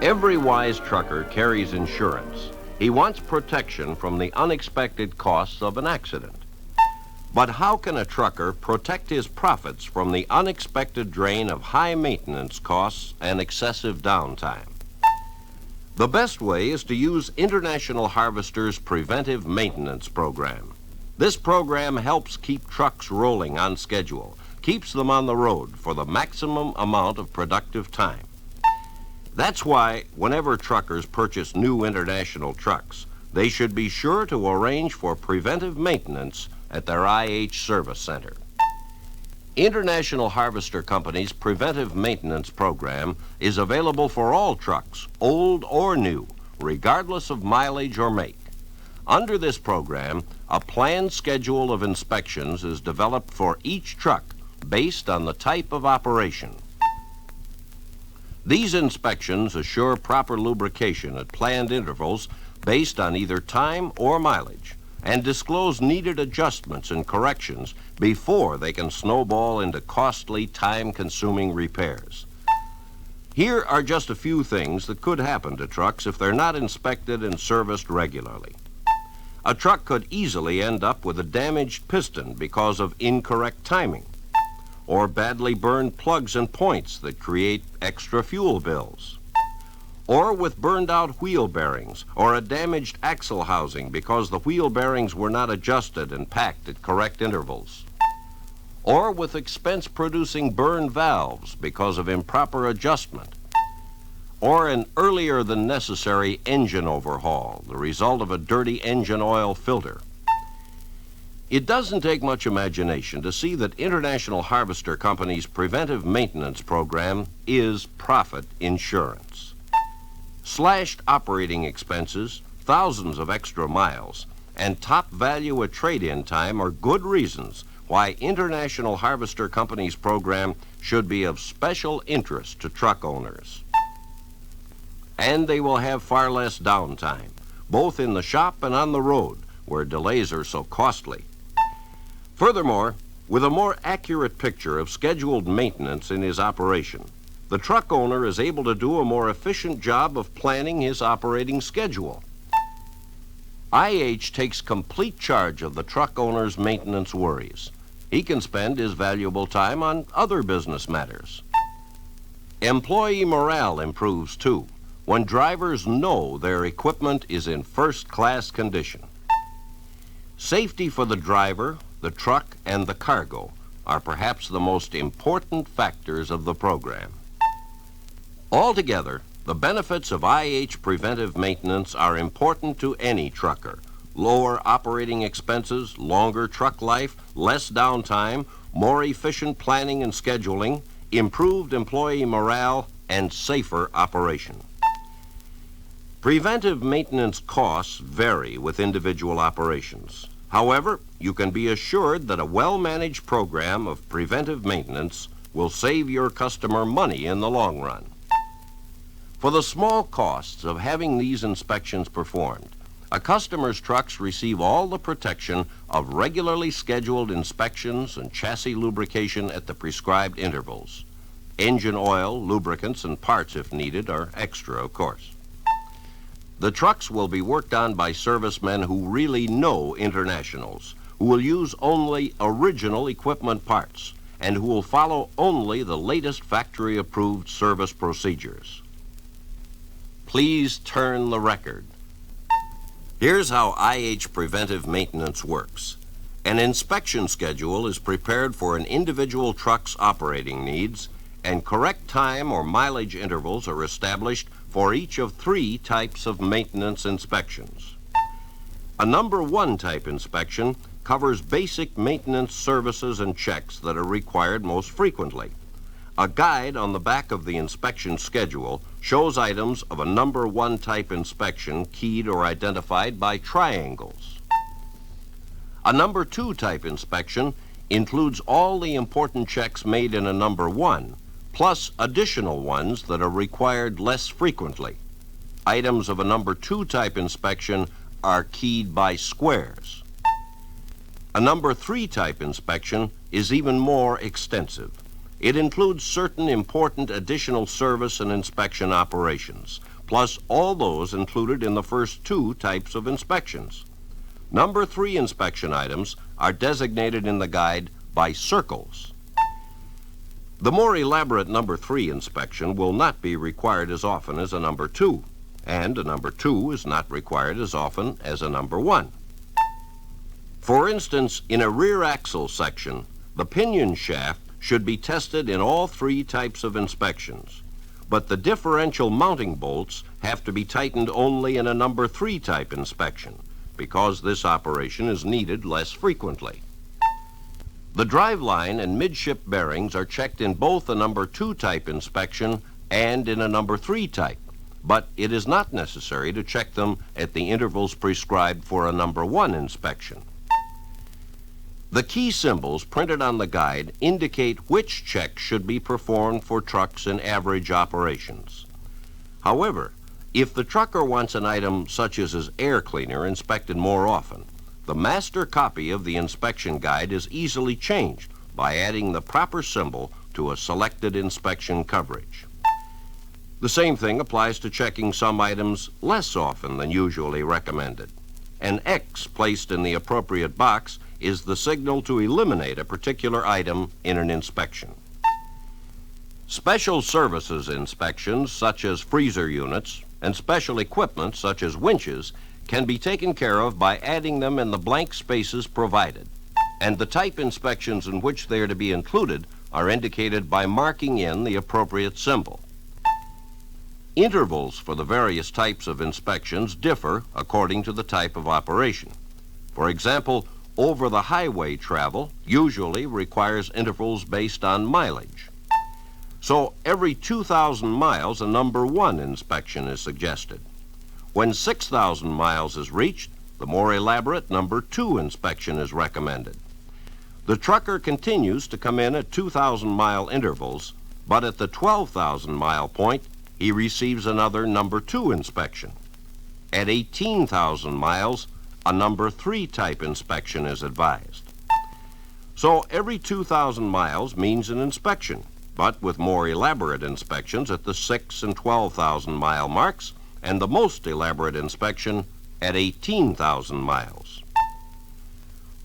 Every wise trucker carries insurance. He wants protection from the unexpected costs of an accident. But how can a trucker protect his profits from the unexpected drain of high maintenance costs and excessive downtime? The best way is to use International Harvester's Preventive Maintenance Program. This program helps keep trucks rolling on schedule, keeps them on the road for the maximum amount of productive time. That's why whenever truckers purchase new International trucks, they should be sure to arrange for preventive maintenance at their IH Service Center. International Harvester Company's Preventive Maintenance Program is available for all trucks, old or new, regardless of mileage or make. Under this program, a planned schedule of inspections is developed for each truck based on the type of operation. These inspections assure proper lubrication at planned intervals based on either time or mileage, and disclose needed adjustments and corrections before they can snowball into costly, time-consuming repairs. Here are just a few things that could happen to trucks if they're not inspected and serviced regularly. A truck could easily end up with a damaged piston because of incorrect timing, or badly burned plugs and points that create extra fuel bills, or with burned out wheel bearings or a damaged axle housing because the wheel bearings were not adjusted and packed at correct intervals, or with expense-producing burned valves because of improper adjustment, or an earlier than necessary engine overhaul, the result of a dirty engine oil filter. It doesn't take much imagination to see that International Harvester Company's preventive maintenance program is profit insurance. Slashed operating expenses, thousands of extra miles, and top value at trade-in time are good reasons why International Harvester Company's program should be of special interest to truck owners. And they will have far less downtime, both in the shop and on the road, where delays are so costly. Furthermore, with a more accurate picture of scheduled maintenance in his operation, the truck owner is able to do a more efficient job of planning his operating schedule. IH takes complete charge of the truck owner's maintenance worries. He can spend his valuable time on other business matters. Employee morale improves too when drivers know their equipment is in first-class condition. Safety for the driver, the truck, and the cargo are perhaps the most important factors of the program. Altogether, the benefits of IH preventive maintenance are important to any trucker. Lower operating expenses, longer truck life, less downtime, more efficient planning and scheduling, improved employee morale, and safer operation. Preventive maintenance costs vary with individual operations. However, you can be assured that a well-managed program of preventive maintenance will save your customer money in the long run. For the small costs of having these inspections performed, a customer's trucks receive all the protection of regularly scheduled inspections and chassis lubrication at the prescribed intervals. Engine oil, lubricants, and parts, if needed, are extra, of course. The trucks will be worked on by servicemen who really know internationals, who will use only original equipment parts, and who will follow only the latest factory-approved service procedures. Please turn the record. Here's how IH preventive maintenance works. An inspection schedule is prepared for an individual truck's operating needs, and correct time or mileage intervals are established for each of 3 types of maintenance inspections. A number 1 type inspection covers basic maintenance services and checks that are required most frequently. A guide on the back of the inspection schedule shows items of a number 1 type inspection keyed or identified by triangles. A number 2 type inspection includes all the important checks made in a number 1, plus additional ones that are required less frequently. Items of a number 2 type inspection are keyed by squares. A number 3 type inspection is even more extensive. It includes certain important additional service and inspection operations, plus all those included in the first two types of inspections. Number 3 inspection items are designated in the guide by circles. The more elaborate number 3 inspection will not be required as often as a number 2, and a number 2 is not required as often as a number 1. For instance, in a rear axle section, the pinion shaft should be tested in all 3 types of inspections, but the differential mounting bolts have to be tightened only in a number 3 type inspection, because this operation is needed less frequently. The driveline and midship bearings are checked in both a number 2 type inspection and in a number 3 type, but it is not necessary to check them at the intervals prescribed for a number 1 inspection. The key symbols printed on the guide indicate which checks should be performed for trucks in average operations. However, if the trucker wants an item such as his air cleaner inspected more often, the master copy of the inspection guide is easily changed by adding the proper symbol to a selected inspection coverage. The same thing applies to checking some items less often than usually recommended. An X placed in the appropriate box is the signal to eliminate a particular item in an inspection. Special services inspections, such as freezer units, and special equipment, such as winches, can be taken care of by adding them in the blank spaces provided, and the type inspections in which they are to be included are indicated by marking in the appropriate symbol. Intervals for the various types of inspections differ according to the type of operation. For example, over-the-highway travel usually requires intervals based on mileage. So every 2,000 miles, a number 1 inspection is suggested. When 6,000 miles is reached, the more elaborate number 2 inspection is recommended. The trucker continues to come in at 2,000-mile intervals, but at the 12,000-mile point, he receives another number 2 inspection. At 18,000 miles, a number 3 type inspection is advised. So every 2,000 miles means an inspection, but with more elaborate inspections at the 6,000 and 12,000 mile marks, and the most elaborate inspection at 18,000 miles.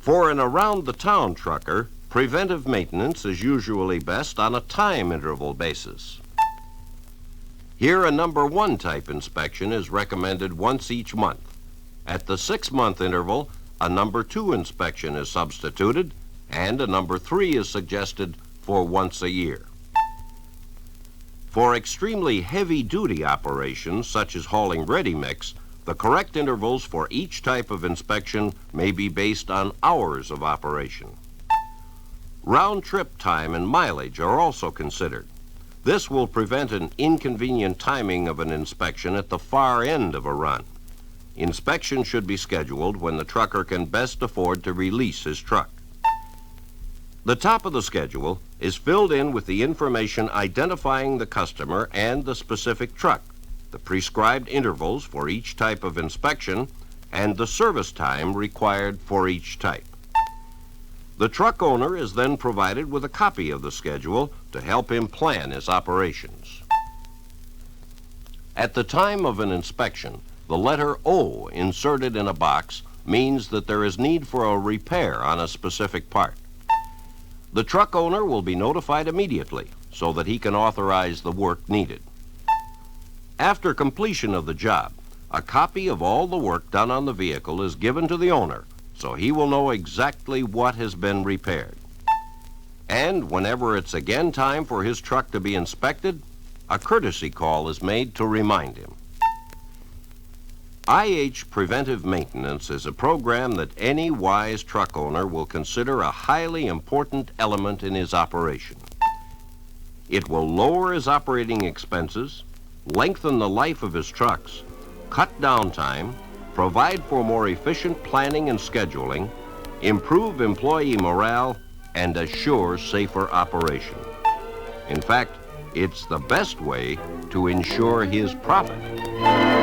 For an around-the-town trucker, preventive maintenance is usually best on a time interval basis. Here, a number 1 type inspection is recommended once each month. At the 6-month interval, a number 2 inspection is substituted, and a number 3 is suggested for once a year. For extremely heavy-duty operations, such as hauling ready mix, the correct intervals for each type of inspection may be based on hours of operation. Round-trip time and mileage are also considered. This will prevent an inconvenient timing of an inspection at the far end of a run. Inspection should be scheduled when the trucker can best afford to release his truck. The top of the schedule is filled in with the information identifying the customer and the specific truck, the prescribed intervals for each type of inspection, and the service time required for each type. The truck owner is then provided with a copy of the schedule to help him plan his operations. At the time of an inspection, the letter O inserted in a box means that there is need for a repair on a specific part. The truck owner will be notified immediately so that he can authorize the work needed. After completion of the job, a copy of all the work done on the vehicle is given to the owner so he will know exactly what has been repaired. And whenever it's again time for his truck to be inspected, a courtesy call is made to remind him. IH Preventive Maintenance is a program that any wise truck owner will consider a highly important element in his operation. It will lower his operating expenses, lengthen the life of his trucks, cut downtime, provide for more efficient planning and scheduling, improve employee morale, and assure safer operation. In fact, it's the best way to ensure his profit.